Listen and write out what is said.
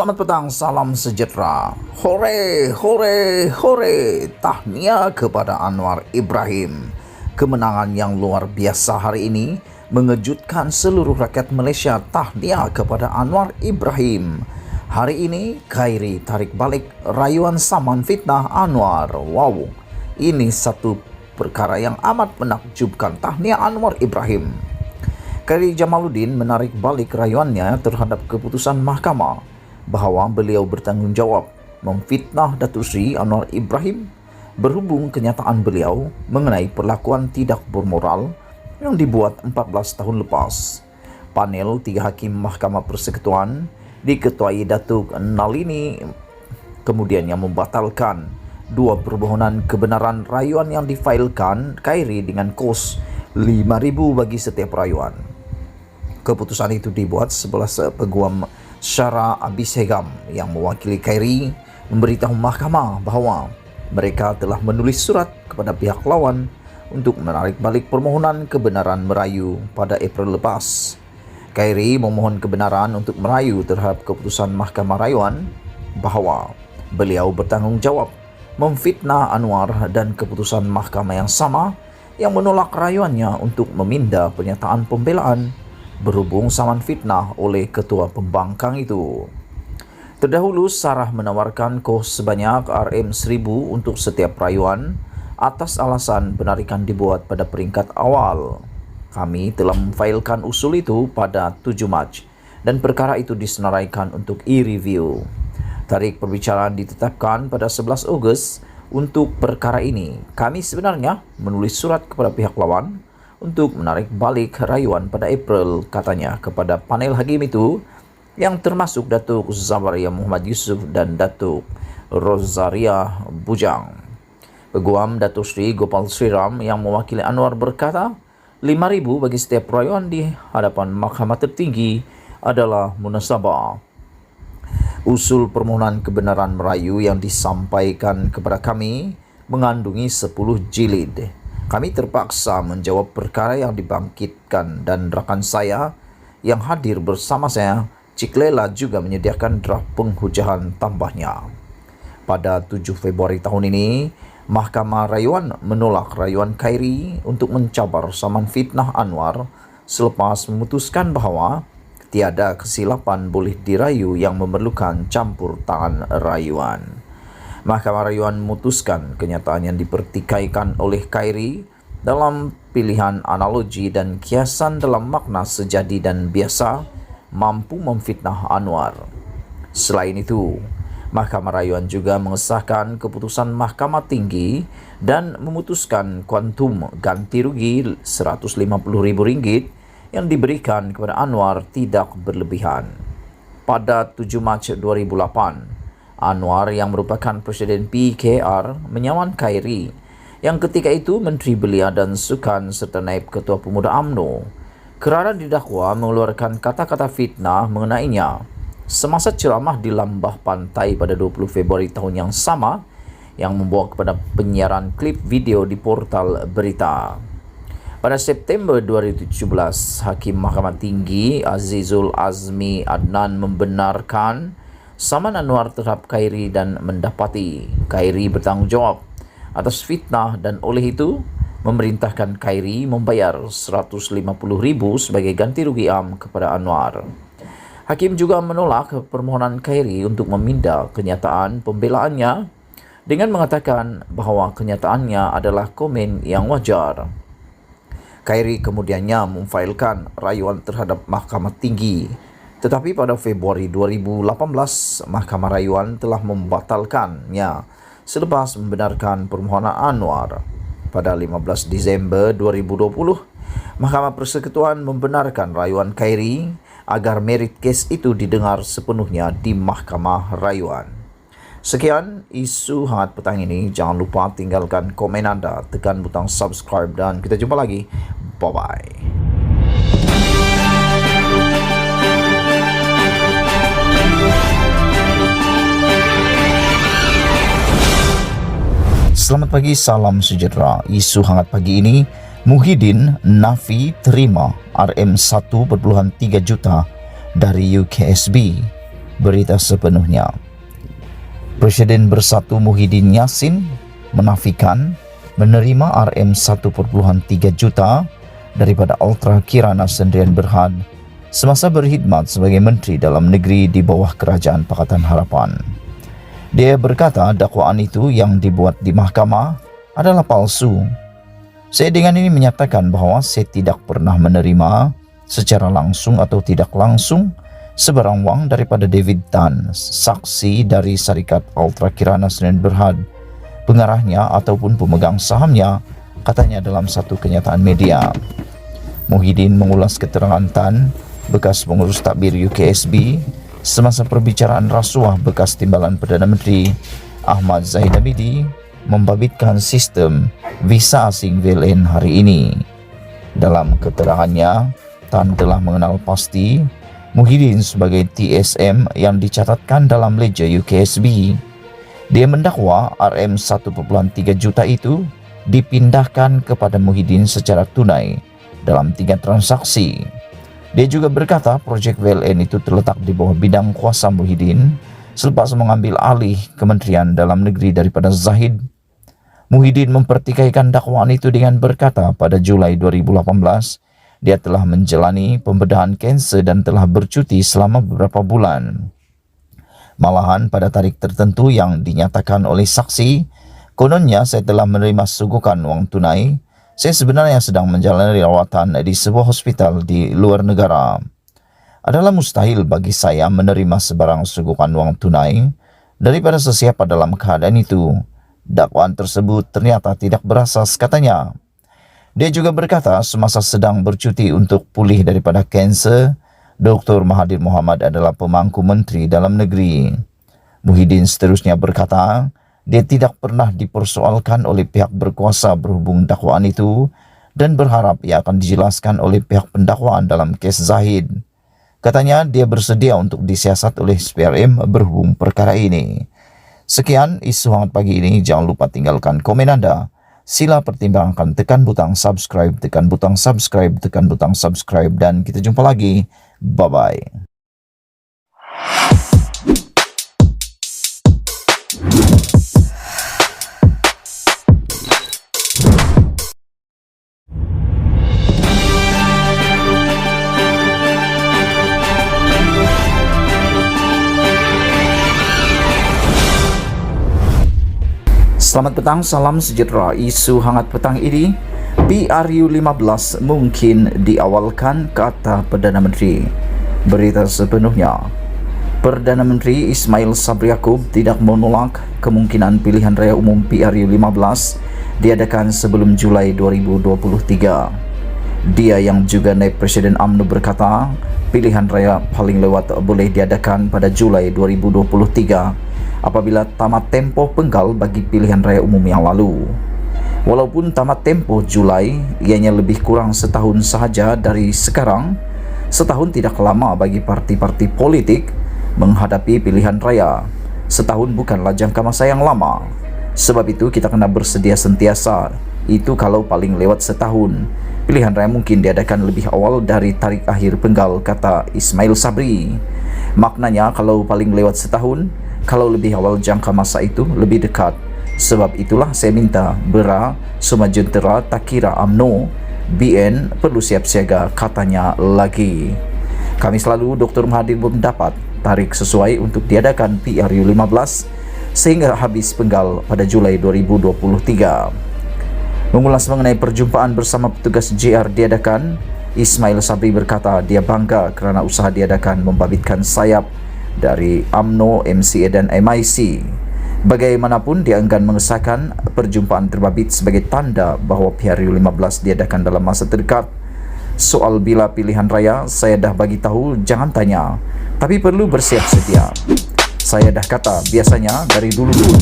Selamat petang, salam sejahtera. Hore, hore, hore. Tahniah kepada Anwar Ibrahim. Kemenangan yang luar biasa hari ini mengejutkan seluruh rakyat Malaysia. Tahniah kepada Anwar Ibrahim. Hari ini Khairi tarik balik rayuan saman fitnah Anwar. Wow, ini satu perkara yang amat menakjubkan. Tahniah Anwar Ibrahim. Khairi Jamaluddin menarik balik rayuannya terhadap keputusan mahkamah bahawa beliau bertanggungjawab memfitnah Datuk Seri Anwar Ibrahim berhubung kenyataan beliau mengenai perlakuan tidak bermoral yang dibuat 14 tahun lepas. Panel 3 Hakim Mahkamah Persekutuan diketuai Datuk Nalini kemudian yang membatalkan 2 permohonan kebenaran rayuan yang difailkan Khairi dengan kos RM5,000 bagi setiap rayuan. Keputusan itu dibuat sebelah Peguam Syara Abishegam yang mewakili Khairi memberitahu mahkamah bahawa mereka telah menulis surat kepada pihak lawan untuk menarik balik permohonan kebenaran merayu pada April lepas. Khairi memohon kebenaran untuk merayu terhadap keputusan mahkamah rayuan bahawa beliau bertanggungjawab memfitnah Anwar dan keputusan mahkamah yang sama yang menolak rayuannya untuk meminda pernyataan pembelaan berhubung saman fitnah oleh ketua pembangkang itu. Terdahulu, Sarah menawarkan kos sebanyak RM1,000 untuk setiap rayuan atas alasan penarikan dibuat pada peringkat awal. Kami telah memfailkan usul itu pada 7 Mac dan perkara itu disenaraikan untuk e-review. Tarikh perbicaraan ditetapkan pada 11 Ogos untuk perkara ini. Kami sebenarnya menulis surat kepada pihak lawan untuk menarik balik rayuan pada April, katanya kepada panel hakim itu yang termasuk Datuk Zawaria Muhammad Yusuf dan Datuk Rosaria Bujang. Peguam Datuk Seri Gopal Sriram yang mewakili Anwar berkata, RM5,000 bagi setiap rayuan di hadapan mahkamah tertinggi adalah munasabah. Usul permohonan kebenaran merayu yang disampaikan kepada kami mengandungi 10 jilid. Kami terpaksa menjawab perkara yang dibangkitkan dan rakan saya yang hadir bersama saya, Cik Lela, juga menyediakan draft penghujahan tambahnya. Pada 7 Februari tahun ini, Mahkamah Rayuan menolak rayuan Khairi untuk mencabar saman fitnah Anwar selepas memutuskan bahawa tiada kesilapan boleh dirayu yang memerlukan campur tangan rayuan. Mahkamah Rayuan memutuskan kenyataan yang dipertikaikan oleh Khairi dalam pilihan analogi dan kiasan dalam makna sejadi dan biasa mampu memfitnah Anwar. Selain itu, Mahkamah Rayuan juga mengesahkan keputusan Mahkamah Tinggi dan memutuskan kuantum ganti rugi RM150,000 yang diberikan kepada Anwar tidak berlebihan. Pada 7 Mac 2008, Anwar yang merupakan Presiden PKR menyaman Khairi yang ketika itu Menteri Belia dan Sukan serta Naib Ketua Pemuda UMNO kerana didakwa mengeluarkan kata-kata fitnah mengenainya semasa ceramah di Lambah Pantai pada 20 Februari tahun yang sama yang membawa kepada penyiaran klip video di portal berita. Pada September 2017, Hakim Mahkamah Tinggi Azizul Azmi Adnan membenarkan saman Anwar terhadap Khairi dan mendapati Khairi bertanggungjawab atas fitnah dan oleh itu memerintahkan Khairi membayar RM150,000 sebagai ganti rugi am kepada Anwar. Hakim juga menolak permohonan Khairi untuk meminda kenyataan pembelaannya dengan mengatakan bahawa kenyataannya adalah komen yang wajar. Khairi kemudiannya memfailkan rayuan terhadap Mahkamah Tinggi. Tetapi pada Februari 2018, Mahkamah Rayuan telah membatalkannya selepas membenarkan permohonan Anwar. Pada 15 Disember 2020, Mahkamah Persekutuan membenarkan rayuan Khairi agar merit kes itu didengar sepenuhnya di Mahkamah Rayuan. Sekian isu hangat petang ini. Jangan lupa tinggalkan komen anda, tekan butang subscribe dan kita jumpa lagi. Bye-bye. Selamat pagi, salam sejahtera. Isu hangat pagi ini, Muhyiddin Nafi terima RM1.3 juta dari UKSB. berita sepenuhnya. Presiden Bersatu Muhyiddin Yassin menafikan menerima Rm1,3 juta daripada Ultra Kirana Sendirian Berhad semasa berkhidmat sebagai Menteri Dalam Negeri di bawah Kerajaan Pakatan Harapan. Dia berkata dakwaan itu yang dibuat di mahkamah adalah palsu. Saya dengan ini menyatakan bahawa saya tidak pernah menerima secara langsung atau tidak langsung sebarang wang daripada David Tan, saksi dari Syarikat Ultra Kirana Sendirian Berhad, pengarahnya ataupun pemegang sahamnya, katanya dalam satu kenyataan media. Muhyiddin mengulas keterangan Tan, bekas pengurus takbir UKSB, semasa perbicaraan rasuah bekas Timbalan Perdana Menteri Ahmad Zahid Hamidi membabitkan sistem visa asing VLN hari ini. Dalam keterangannya, Tan telah mengenal pasti Muhyiddin sebagai TSM yang dicatatkan dalam ledger UKSB. Dia mendakwa Rm1,3 juta itu dipindahkan kepada Muhyiddin secara tunai dalam 3 transaksi. Dia juga berkata projek VLN itu terletak di bawah bidang kuasa Muhyiddin selepas mengambil alih Kementerian Dalam Negeri daripada Zahid. Muhyiddin mempertikaikan dakwaan itu dengan berkata pada Julai 2018 dia telah menjalani pembedahan kanser dan telah bercuti selama beberapa bulan. Malahan pada tarikh tertentu yang dinyatakan oleh saksi, kononnya saya telah menerima sugukan wang tunai. Saya sebenarnya sedang menjalani rawatan di sebuah hospital di luar negara. Adalah mustahil bagi saya menerima sebarang sugukan wang tunai daripada sesiapa dalam keadaan itu. Dakwaan tersebut ternyata tidak berasas, katanya. Dia juga berkata semasa sedang bercuti untuk pulih daripada kanser, Dr. Mahathir Mohamad adalah pemangku Menteri Dalam Negeri. Muhyiddin seterusnya berkata, dia tidak pernah dipersoalkan oleh pihak berkuasa berhubung dakwaan itu dan berharap ia akan dijelaskan oleh pihak pendakwaan dalam kes Zahid. Katanya dia bersedia untuk disiasat oleh SPRM berhubung perkara ini. Sekian isu hangat pagi ini, jangan lupa tinggalkan komen Anda. Sila pertimbangkan, tekan butang subscribe, tekan butang subscribe, tekan butang subscribe, dan kita jumpa lagi. Bye-bye. Selamat petang, salam sejahtera. Isu hangat petang ini, PRU15 mungkin diawalkan, kata Perdana Menteri. Berita sepenuhnya. Perdana Menteri Ismail Sabri Yaakob tidak menolak kemungkinan pilihan raya umum PRU15 diadakan sebelum Julai 2023. Dia yang juga naib Presiden UMNO berkata, pilihan raya paling lewat boleh diadakan pada Julai 2023 apabila tamat tempoh penggal bagi pilihan raya umum yang lalu. Walaupun tamat tempoh Julai, ianya lebih kurang setahun sahaja dari sekarang. Setahun tidak lama bagi parti-parti politik menghadapi pilihan raya. Setahun bukanlah jangka masa yang lama. Sebab itu kita kena bersedia sentiasa. Itu kalau paling lewat setahun. Pilihan raya mungkin diadakan lebih awal dari tarikh akhir penggal, kata Ismail Sabri. Maknanya kalau paling lewat setahun, kalau lebih awal jangka masa itu lebih dekat. Sebab itulah saya minta Bera, Sumajentera, Takira, UMNO, BN perlu siap siaga, katanya lagi. Kami selalu Dr. Mahathir mendapat tarikh sesuai untuk diadakan PRU15 sehingga habis penggal pada Julai 2023. Mengulas mengenai perjumpaan bersama petugas JR diadakan, Ismail Sabri berkata dia bangga kerana usaha diadakan membabitkan sayap dari UMNO, MCA dan MIC. Bagaimanapun dia enggan mengesahkan perjumpaan terbabit sebagai tanda bahawa PRU15 diadakan dalam masa terdekat. Soal bila pilihan raya, saya dah bagi tahu jangan tanya, tapi perlu bersiap sedia. Saya dah kata biasanya dari dulu pun